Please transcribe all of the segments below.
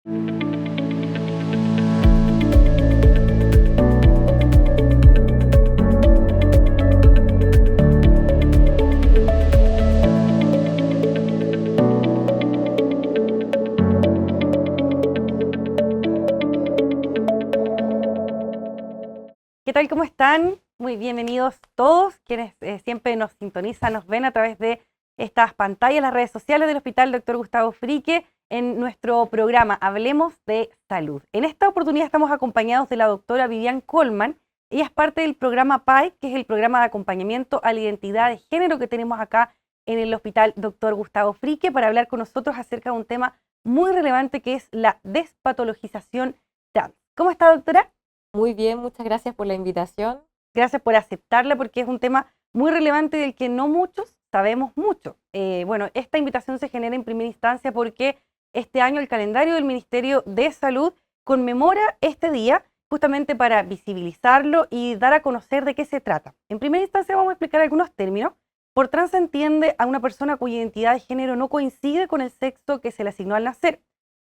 ¿Qué tal? ¿Cómo están? Muy bienvenidos todos quienes siempre nos sintonizan, nos ven a través de estas pantallas, las redes sociales del Hospital Dr. Gustavo Frique, en nuestro programa Hablemos de Salud. En esta oportunidad estamos acompañados de la doctora Vivian Colman. Ella es parte del programa PAI, que es el programa de acompañamiento a la identidad de género que tenemos acá en el Hospital Dr. Gustavo Frique, para hablar con nosotros acerca de un tema muy relevante que es la despatologización trans. ¿Cómo está, doctora? Muy bien, muchas gracias por la invitación. Gracias por aceptarla, porque es un tema muy relevante del que no muchos sabemos mucho. Bueno, esta invitación se genera en primera instancia porque este año el calendario del Ministerio de Salud conmemora este día justamente para visibilizarlo y dar a conocer de qué se trata. En primera instancia vamos a explicar algunos términos. Por trans se entiende a una persona cuya identidad de género no coincide con el sexo que se le asignó al nacer.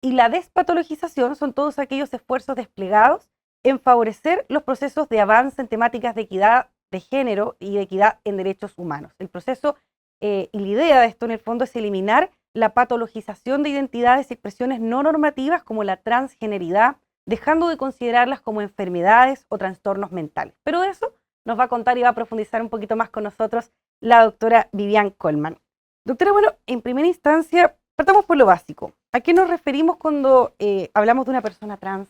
Y la despatologización son todos aquellos esfuerzos desplegados en favorecer los procesos de avance en temáticas de equidad de género y de equidad en derechos humanos. El proceso y la idea de esto en el fondo es eliminar la patologización de identidades y expresiones no normativas como la transgeneridad, dejando de considerarlas como enfermedades o trastornos mentales. Pero de eso nos va a contar y va a profundizar un poquito más con nosotros la doctora Vivian Colman. Doctora, bueno, en primera instancia, partamos por lo básico. ¿A qué nos referimos cuando hablamos de una persona trans?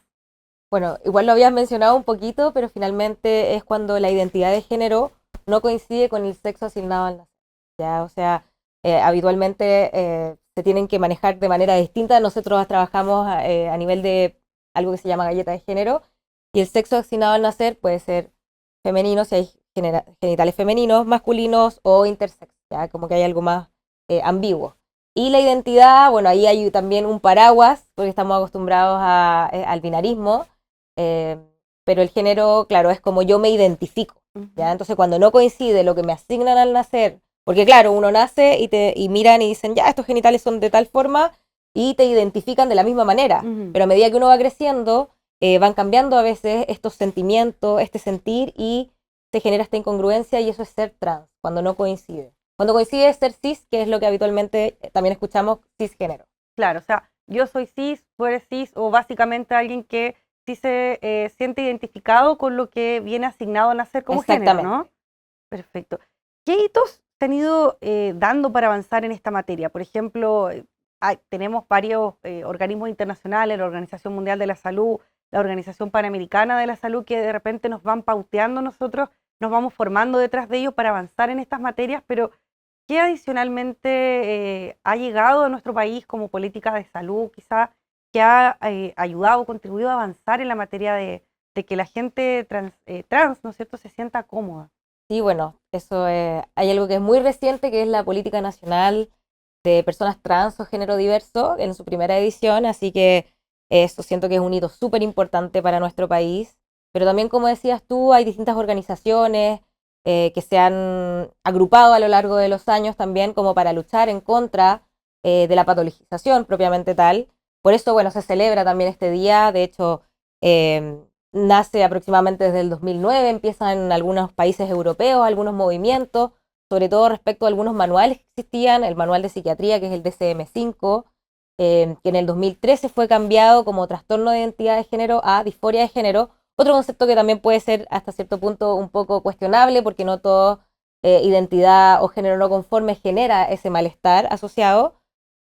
Bueno, igual lo habías mencionado un poquito, pero finalmente es cuando la identidad de género no coincide con el sexo asignado al nacer. ¿Ya? O sea, habitualmente se tienen que manejar de manera distinta. Nosotros trabajamos a nivel de algo que se llama galleta de género, y el sexo asignado al nacer puede ser femenino, si hay genitales femeninos, masculinos o intersex, ¿ya? Como que hay algo más ambiguo. Y la identidad, bueno, ahí hay también un paraguas, porque estamos acostumbrados al binarismo, eh, pero el género, claro, es como yo me identifico, ¿ya? Entonces, cuando no coincide lo que me asignan al nacer, porque claro, uno nace y miran y dicen, ya, estos genitales son de tal forma, y te identifican de la misma manera, pero a medida que uno va creciendo, van cambiando a veces estos sentimientos, este sentir, y se genera esta incongruencia, y eso es ser trans, cuando no coincide. Cuando coincide es ser cis, que es lo que habitualmente también escuchamos, cisgénero. Claro, o sea, yo soy cis, tú eres cis, o básicamente alguien que sí se siente identificado con lo que viene asignado a nacer como género, ¿no? Perfecto. ¿Qué hitos se han ido dando para avanzar en esta materia? Por ejemplo, tenemos varios organismos internacionales, la Organización Mundial de la Salud, la Organización Panamericana de la Salud, que de repente nos van pauteando, nosotros nos vamos formando detrás de ellos para avanzar en estas materias, pero ¿qué adicionalmente ha llegado a nuestro país como política de salud, quizá, que ha ayudado, contribuido a avanzar en la materia de que la gente trans, ¿no es cierto?, se sienta cómoda? Sí, bueno, eso hay algo que es muy reciente, que es la Política Nacional de Personas Trans o Género Diverso en su primera edición, así que eso siento que es un hito súper importante para nuestro país. Pero también, como decías tú, hay distintas organizaciones que se han agrupado a lo largo de los años también como para luchar en contra de la patologización propiamente tal. Por eso, bueno, se celebra también este día. De hecho, nace aproximadamente desde el 2009, empiezan en algunos países europeos algunos movimientos, sobre todo respecto a algunos manuales que existían, el manual de psiquiatría, que es el DSM-5, que en el 2013 fue cambiado como trastorno de identidad de género a disforia de género, otro concepto que también puede ser hasta cierto punto un poco cuestionable, porque no toda identidad o género no conforme genera ese malestar asociado,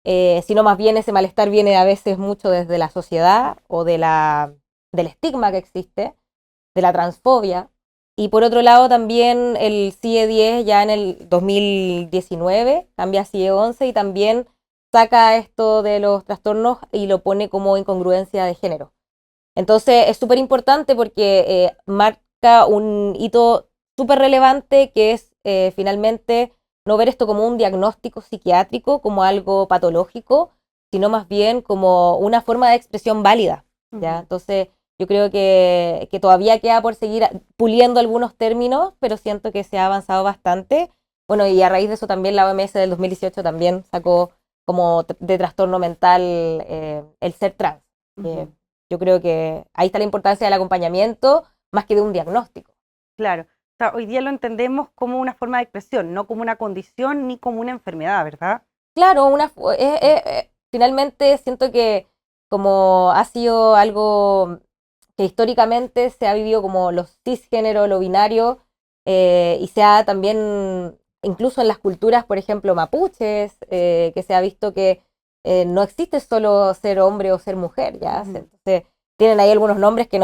sino más bien ese malestar viene a veces mucho desde la sociedad o del estigma que existe, de la transfobia. Y por otro lado también el CIE-10 ya en el 2019 cambia a CIE-11 y también saca esto de los trastornos y lo pone como incongruencia de género. Entonces es súper importante porque marca un hito súper relevante, que es finalmente no ver esto como un diagnóstico psiquiátrico, como algo patológico, sino más bien como una forma de expresión válida, ¿ya? Entonces yo creo que todavía queda por seguir puliendo algunos términos, pero siento que se ha avanzado bastante. Bueno, y a raíz de eso también la OMS del 2018 también sacó como de trastorno mental el ser trans. Yo creo que ahí está la importancia del acompañamiento más que de un diagnóstico. Claro. O sea, hoy día lo entendemos como una forma de expresión, no como una condición ni como una enfermedad, ¿verdad? Claro, finalmente siento que como ha sido algo que históricamente se ha vivido como los cisgénero, lo binario, y se ha también, incluso en las culturas, por ejemplo, mapuches, que se ha visto que no existe solo ser hombre o ser mujer, ¿ya? Entonces, tienen ahí algunos nombres que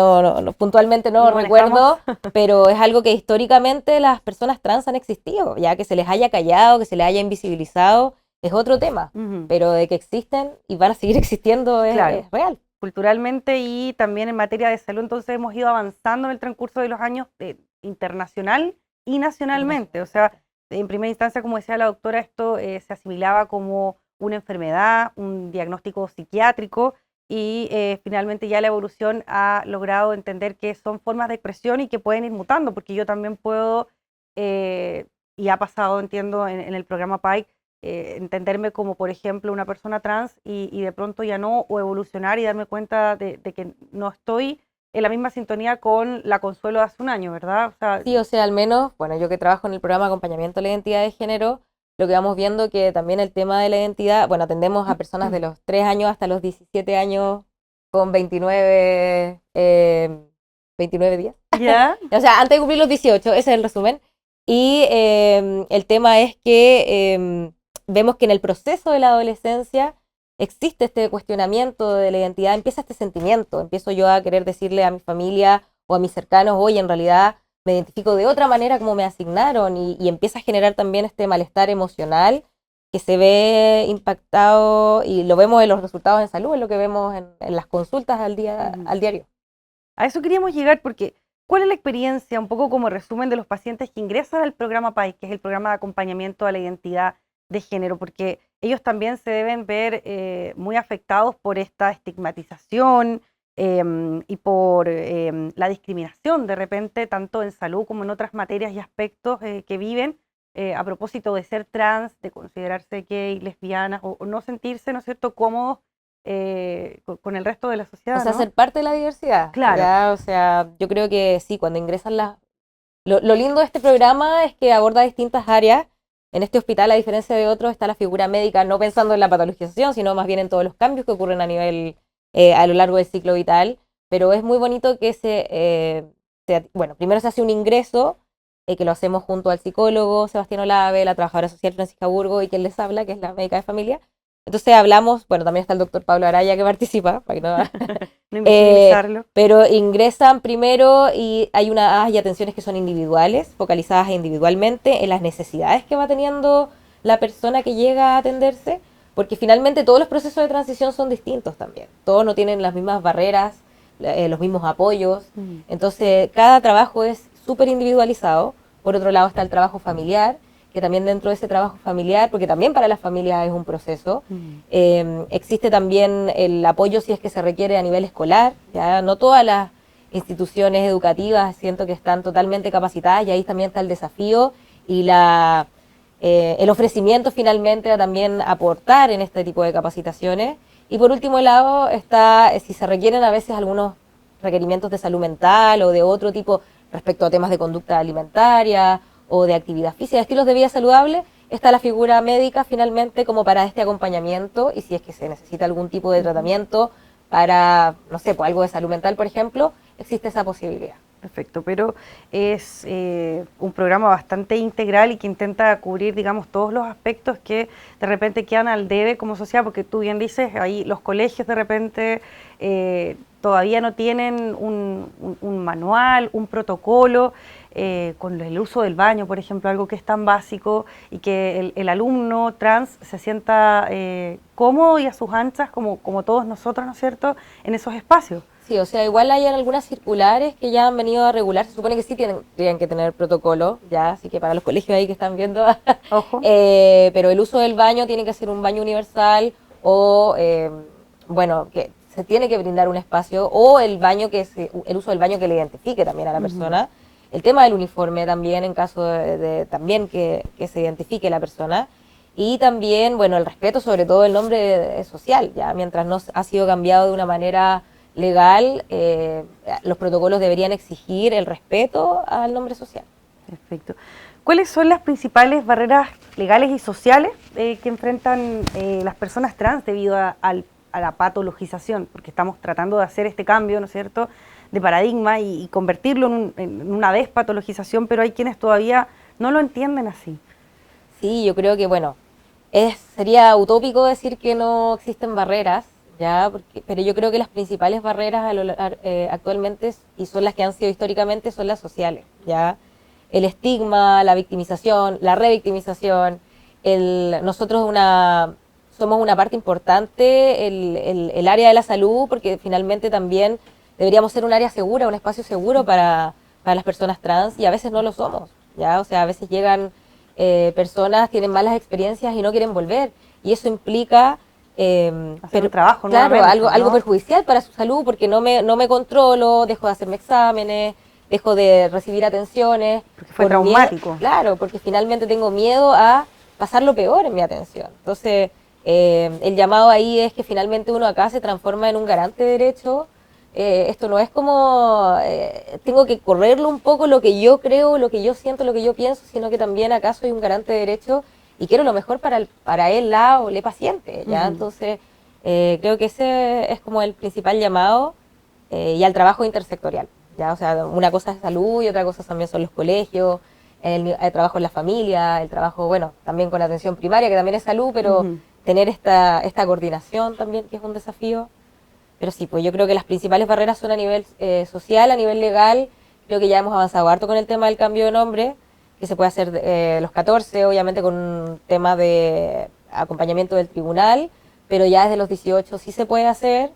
puntualmente no recuerdo, pero es algo que históricamente las personas trans han existido, ya que se les haya callado, que se les haya invisibilizado, es otro tema, pero de que existen y van a seguir existiendo es real. Culturalmente y también en materia de salud, entonces hemos ido avanzando en el transcurso de los años internacional y nacionalmente. O sea, en primera instancia, como decía la doctora, esto se asimilaba como una enfermedad, un diagnóstico psiquiátrico, y finalmente ya la evolución ha logrado entender que son formas de expresión y que pueden ir mutando, porque yo también puedo, y ha pasado, entiendo, en el programa PAIC, entenderme como, por ejemplo, una persona trans y de pronto ya no, o evolucionar y darme cuenta de que no estoy en la misma sintonía con la Consuelo de hace un año, ¿verdad? O sea, sí, o sea, al menos, bueno, yo que trabajo en el programa de acompañamiento a la identidad de género, lo que vamos viendo que también el tema de la identidad, bueno, atendemos a personas de los 3 años hasta los 17 años con 29 días. ¿Ya? O sea, antes de cumplir los 18, ese es el resumen. Y el tema es que vemos que en el proceso de la adolescencia existe este cuestionamiento de la identidad, empieza este sentimiento, empiezo yo a querer decirle a mi familia o a mis cercanos, oye, en realidad me identifico de otra manera como me asignaron, y empieza a generar también este malestar emocional que se ve impactado y lo vemos en los resultados en salud, en lo que vemos en las consultas al diario. A eso queríamos llegar porque ¿cuál es la experiencia, un poco como resumen, de los pacientes que ingresan al programa PAI, que es el programa de acompañamiento a la identidad de género? Porque ellos también se deben ver muy afectados por esta estigmatización y por la discriminación de repente, tanto en salud como en otras materias y aspectos que viven a propósito de ser trans, de considerarse gay, lesbianas o no sentirse, ¿no es cierto?, cómodos con el resto de la sociedad. O sea, ¿no? ser parte de la diversidad. Claro. ¿Ya? O sea, yo creo que sí, cuando ingresan Lo lindo de este programa es que aborda distintas áreas. En este hospital, a diferencia de otros, está la figura médica, no pensando en la patologización, sino más bien en todos los cambios que ocurren a nivel, a lo largo del ciclo vital. Pero es muy bonito que bueno, primero se hace un ingreso, que lo hacemos junto al psicólogo Sebastián Olave, la trabajadora social Francisca Burgo y quien les habla, que es la médica de familia. Entonces hablamos, bueno, también está el doctor Pablo Araya que participa, para que no... No invisibilizarlo. Pero ingresan primero y hay atenciones que son individuales, focalizadas individualmente en las necesidades que va teniendo la persona que llega a atenderse, porque finalmente todos los procesos de transición son distintos también. Todos no tienen las mismas barreras, los mismos apoyos. Entonces, cada trabajo es súper individualizado. Por otro lado está el trabajo familiar, que también dentro de ese trabajo familiar, porque también para las familias es un proceso, existe también el apoyo si es que se requiere a nivel escolar. ¿Ya? No todas las instituciones educativas siento que están totalmente capacitadas, y ahí también está el desafío y el ofrecimiento finalmente a también aportar en este tipo de capacitaciones. Y por último lado está si se requieren a veces algunos requerimientos de salud mental o de otro tipo respecto a temas de conducta alimentaria o de actividad física, estilos de vida saludable, está la figura médica finalmente como para este acompañamiento, y si es que se necesita algún tipo de tratamiento para, no sé, pues algo de salud mental, por ejemplo, existe esa posibilidad. Perfecto, pero es un programa bastante integral y que intenta cubrir, digamos, todos los aspectos que de repente quedan al debe como sociedad, porque tú bien dices, ahí los colegios de repente todavía no tienen un manual, un protocolo, con el uso del baño, por ejemplo, algo que es tan básico, y que el alumno trans se sienta cómodo y a sus anchas, como todos nosotros, ¿no es cierto?, en esos espacios. Sí, o sea, igual hay algunas circulares que ya han venido a regular, se supone que sí tienen que tener protocolo, ya, así que para los colegios ahí que están viendo, Ojo. Pero el uso del baño tiene que ser un baño universal, o, bueno, que se tiene que brindar un espacio, o el uso del baño que le identifique también a la persona. El tema del uniforme también, en caso de también que se identifique la persona. Y también, bueno, el respeto sobre todo el nombre social, ya mientras no ha sido cambiado de una manera legal, los protocolos deberían exigir el respeto al nombre social. Perfecto. ¿Cuáles son las principales barreras legales y sociales que enfrentan las personas trans debido a la patologización? Porque estamos tratando de hacer este cambio, ¿no es cierto?, de paradigma y convertirlo en una despatologización, pero hay quienes todavía no lo entienden así. Sí, yo creo que, bueno, sería utópico decir que no existen barreras, ya, pero yo creo que las principales barreras actualmente, y son las que han sido históricamente, son las sociales, ya. El estigma, la victimización, la revictimización, nosotros somos una parte importante, el área de la salud, porque finalmente también deberíamos ser un área segura, un espacio seguro para las personas trans, y a veces no lo somos, ya, o sea, a veces llegan personas, tienen malas experiencias y no quieren volver, y eso implica hacer un trabajo, claro, algo ¿no? perjudicial para su salud, porque no me controlo, dejo de hacerme exámenes, dejo de recibir atenciones. Porque fue traumático. Miedo, claro, porque finalmente tengo miedo a pasar lo peor en mi atención. Entonces, el llamado ahí es que finalmente uno acá se transforma en un garante de derecho. Esto no es como tengo que correrlo un poco lo que yo creo, lo que yo siento, lo que yo pienso, sino que también acá soy un garante de derecho y quiero lo mejor para él, la o le paciente, ¿ya? Entonces, creo que ese es como el principal llamado y al trabajo intersectorial, ¿ya? O sea, una cosa es salud y otra cosa también son los colegios, el trabajo en la familia, el trabajo, bueno, también con la atención primaria, que también es salud, pero tener esta coordinación también, que es un desafío. Pero sí, pues yo creo que las principales barreras son a nivel social, a nivel legal. Creo que ya hemos avanzado harto con el tema del cambio de nombre, que se puede hacer los 14, obviamente con un tema de acompañamiento del tribunal, pero ya desde los 18 sí se puede hacer.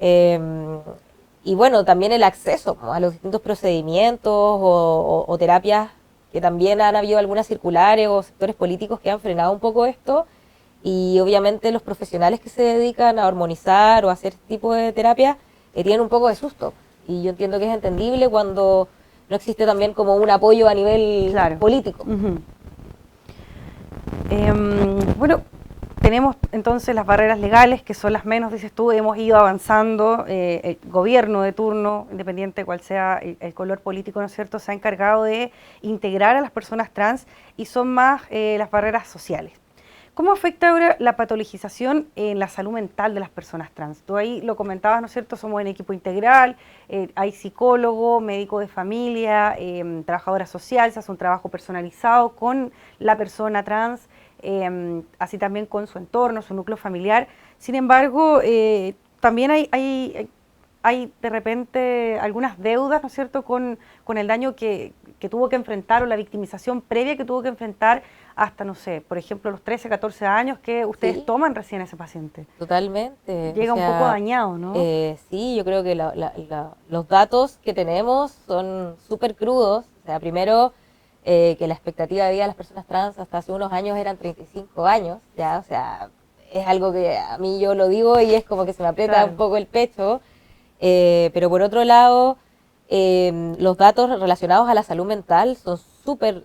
Y bueno, también el acceso a los distintos procedimientos o terapias, que también han habido algunas circulares o sectores políticos que han frenado un poco esto. Y obviamente los profesionales que se dedican a hormonizar o a hacer este tipo de terapia tienen un poco de susto. Y yo entiendo que es entendible cuando no existe también como un apoyo a nivel político. Bueno, tenemos entonces las barreras legales, que son las menos, dices tú, hemos ido avanzando, el gobierno de turno, independiente de cuál sea el color político, ¿no es cierto?, se ha encargado de integrar a las personas trans y son más las barreras sociales. ¿Cómo afecta ahora la patologización en la salud mental de las personas trans? Tú ahí lo comentabas, ¿no es cierto? Somos en equipo integral, hay psicólogo, médico de familia, trabajadora social, se hace un trabajo personalizado con la persona trans, así también con su entorno, su núcleo familiar. Sin embargo, también hay de repente algunas deudas, ¿no es cierto?, con el daño que tuvo que enfrentar o la victimización previa que tuvo que enfrentar hasta, no sé, por ejemplo, los 13, 14 años que ustedes toman recién a ese paciente. Totalmente. Llega un poco dañado, ¿no? Sí, yo creo que los datos que tenemos son súper crudos. O sea, primero, que la expectativa de vida de las personas trans hasta hace unos años eran 35 años, ¿ya? O sea, es algo que a mí yo lo digo y es como que se me aprieta un poco el pecho. Pero por otro lado, los datos relacionados a la salud mental son súper,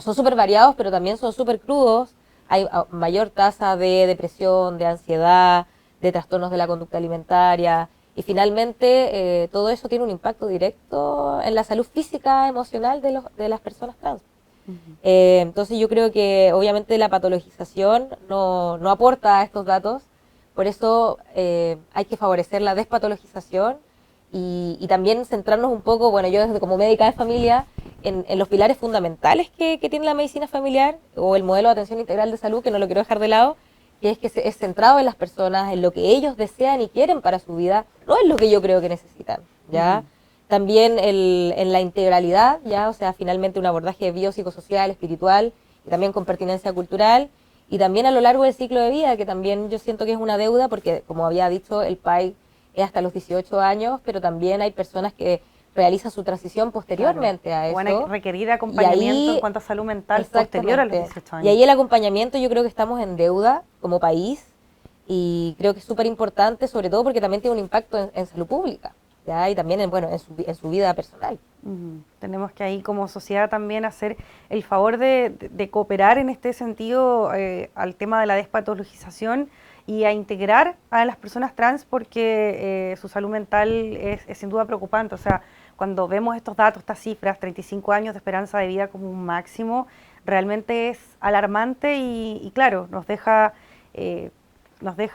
son súper variados, pero también son súper crudos. Hay mayor tasa de depresión, de ansiedad, de trastornos de la conducta alimentaria, y finalmente todo eso tiene un impacto directo en la salud física, emocional de las personas trans. Entonces yo creo que obviamente la patologización no aporta a estos datos, por eso hay que favorecer la despatologización y también centrarnos un poco, bueno, yo desde como médica de familia, en los pilares fundamentales que tiene la medicina familiar o el modelo de atención integral de salud, que no lo quiero dejar de lado, que es centrado en las personas, en lo que ellos desean y quieren para su vida, no es lo que yo creo que necesitan, ¿ya? También en la integralidad, ¿ya? O sea, finalmente un abordaje biopsicosocial, espiritual, y también con pertinencia cultural, y también a lo largo del ciclo de vida, que también yo siento que es una deuda, porque como había dicho, el PAI es hasta los 18 años, pero también hay personas que realizan su transición posteriormente a eso. Van a requerir acompañamiento en cuanto a salud mental posterior a los 18 años. Y ahí el acompañamiento yo creo que estamos en deuda como país, y creo que es súper importante, sobre todo porque también tiene un impacto en salud pública. ¿ya? Y también bueno, en su vida personal. Tenemos que ahí como sociedad también hacer el favor de cooperar en este sentido al tema de la despatologización y a integrar a las personas trans porque su salud mental es sin duda preocupante. O sea, cuando vemos estos datos, estas cifras, 35 años de esperanza de vida como un máximo, realmente es alarmante y claro, nos deja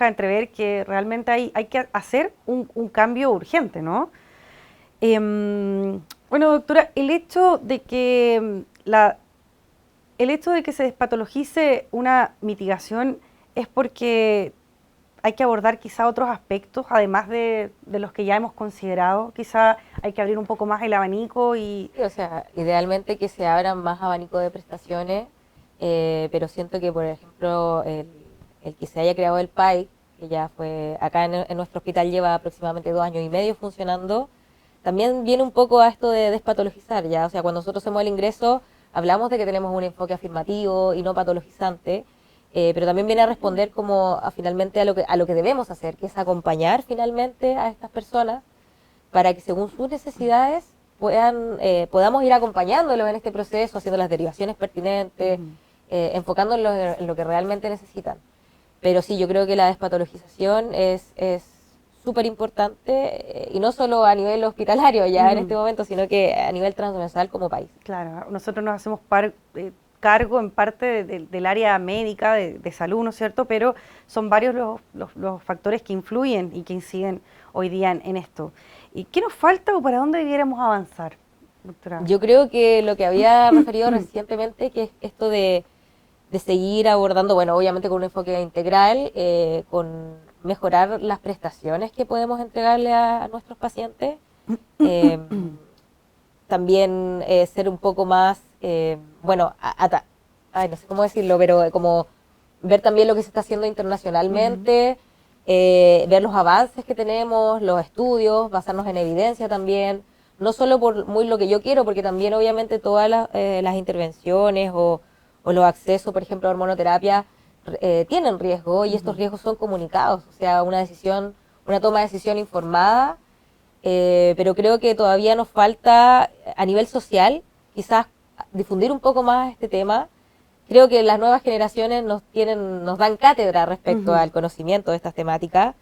entrever que realmente hay que hacer un cambio urgente, ¿no? Bueno, doctora, el hecho de que se despatologice una mitigación es porque hay que abordar quizá otros aspectos, además de los que ya hemos considerado. Quizá hay que abrir un poco más el abanico y... Sí, o sea, idealmente que se abran más abanico de prestaciones, pero siento que, por ejemplo, el que se haya creado el PAI, que ya fue acá en nuestro hospital lleva aproximadamente 2 años y medio funcionando, también viene un poco a esto de despatologizar, ¿ya? O sea, cuando nosotros hacemos el ingreso, hablamos de que tenemos un enfoque afirmativo y no patologizante, pero también viene a responder como finalmente a lo que debemos hacer, que es acompañar finalmente a estas personas para que según sus necesidades podamos ir acompañándolos en este proceso, haciendo las derivaciones pertinentes, enfocándolos en lo que realmente necesitan. Pero sí, yo creo que la despatologización es súper importante, y no solo a nivel hospitalario ya en este momento, sino que a nivel transversal como país. Claro, nosotros nos hacemos cargo en parte del área médica, de salud, ¿no es cierto? Pero son varios los factores que influyen y que inciden hoy día en esto. ¿Y qué nos falta o para dónde debiéramos avanzar, doctora? Yo creo que lo que había referido recientemente, que es esto de seguir abordando, bueno, obviamente con un enfoque integral, con mejorar las prestaciones que podemos entregarle a nuestros pacientes, también ser un poco más, bueno, no sé cómo decirlo, pero como ver también lo que se está haciendo internacionalmente, ver los avances que tenemos, los estudios, basarnos en evidencia también, no solo por muy lo que yo quiero, porque también obviamente todas las intervenciones o los accesos, por ejemplo, a hormonoterapia, tienen riesgo y estos riesgos son comunicados, o sea, una toma de decisión informada, pero creo que todavía nos falta a nivel social quizás difundir un poco más este tema. Creo que las nuevas generaciones nos dan cátedra respecto al conocimiento de estas temáticas,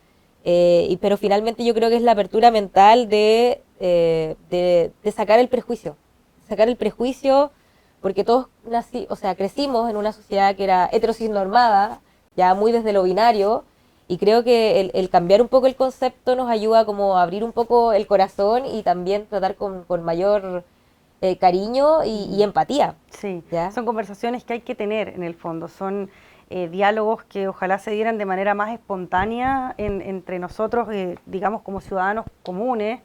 pero finalmente yo creo que es la apertura mental de sacar el prejuicio, porque todos crecimos en una sociedad que era heterosis-normada, ya muy desde lo binario, y creo que el cambiar un poco el concepto nos ayuda como a abrir un poco el corazón y también tratar con mayor cariño y empatía. Sí, ¿ya? Son conversaciones que hay que tener en el fondo, son diálogos que ojalá se dieran de manera más espontánea entre nosotros, digamos como ciudadanos comunes,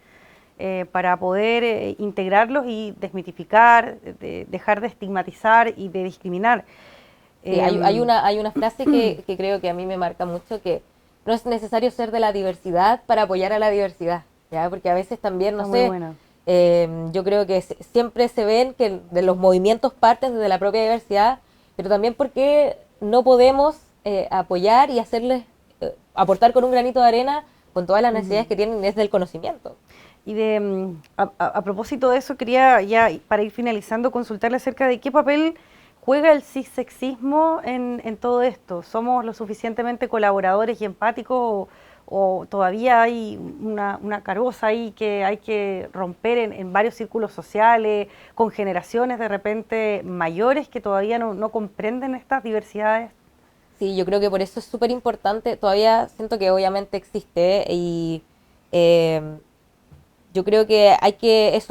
para poder integrarlos y desmitificar, dejar de estigmatizar y de discriminar. Sí, hay una frase que creo que a mí me marca mucho, que no es necesario ser de la diversidad para apoyar a la diversidad, ¿ya? Porque a veces también, no sé, yo creo que siempre se ven que de los movimientos parten desde la propia diversidad, pero también porque no podemos apoyar y hacerles, aportar con un granito de arena con todas las necesidades que tienen desde el conocimiento. Y a propósito de eso, quería ya, para ir finalizando, consultarle acerca de qué papel juega el cissexismo en todo esto. ¿Somos lo suficientemente colaboradores y empáticos o todavía hay una caroza ahí que hay que romper en varios círculos sociales, con generaciones de repente mayores que todavía no comprenden estas diversidades? Sí, yo creo que por eso es súper importante. Todavía siento que obviamente existe y yo creo que hay que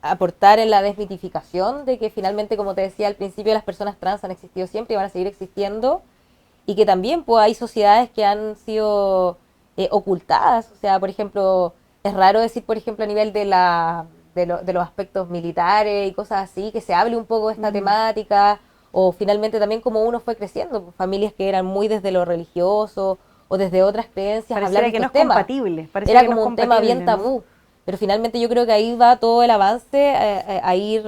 aportar en la desmitificación de que finalmente, como te decía al principio, las personas trans han existido siempre y van a seguir existiendo, y que también pues, hay sociedades que han sido ocultadas. O sea, por ejemplo, es raro decir, por ejemplo, a nivel de los aspectos militares y cosas así, que se hable un poco de esta temática, o finalmente también como uno fue creciendo, pues, familias que eran muy desde lo religioso o desde otras creencias, hablar de que no es temas. compatible. Era como un tema bien tabú, ¿no? Pero finalmente yo creo que ahí va todo el avance a ir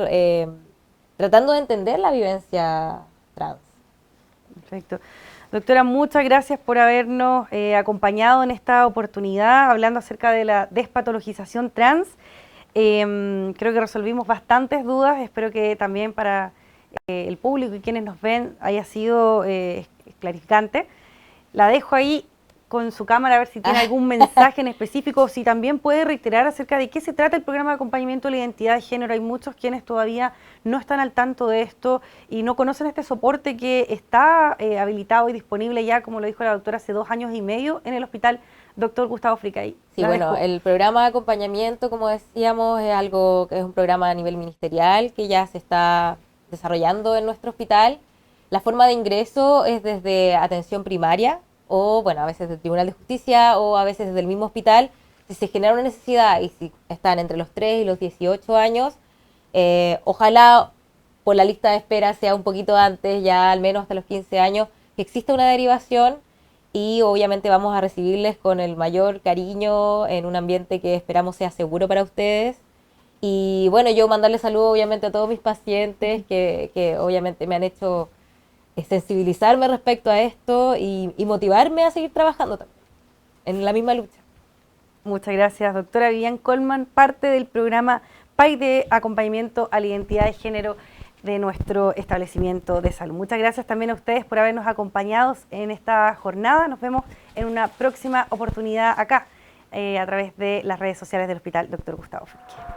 tratando de entender la vivencia trans. Perfecto. Doctora, muchas gracias por habernos acompañado en esta oportunidad hablando acerca de la despatologización trans. Creo que resolvimos bastantes dudas, espero que también para el público y quienes nos ven haya sido clarificante. La dejo ahí con su cámara a ver si tiene algún mensaje en específico o si también puede reiterar acerca de qué se trata el programa de acompañamiento a la identidad de género. Hay muchos quienes todavía no están al tanto de esto y no conocen este soporte que está habilitado y disponible ya, como lo dijo la doctora, hace 2 años y medio en el Hospital Dr. Gustavo Fricay. Sí, bueno, el programa de acompañamiento, como decíamos, es algo que es un programa a nivel ministerial que ya se está desarrollando en nuestro hospital. La forma de ingreso es desde atención primaria o, bueno, a veces del Tribunal de Justicia o a veces desde el mismo hospital. Si se genera una necesidad y si están entre los 3 y los 18 años, ojalá por la lista de espera sea un poquito antes, ya al menos hasta los 15 años, que exista una derivación y obviamente vamos a recibirles con el mayor cariño en un ambiente que esperamos sea seguro para ustedes. Y bueno, yo mandarle saludos obviamente a todos mis pacientes que obviamente me han hecho sensibilizarme respecto a esto y motivarme a seguir trabajando también en la misma lucha. Muchas gracias, doctora Vivian Colman, parte del programa PAI de acompañamiento a la identidad de género de nuestro establecimiento de salud. Muchas gracias también a ustedes por habernos acompañado en esta jornada. Nos vemos en una próxima oportunidad acá a través de las redes sociales del Hospital Dr. Gustavo Fricay.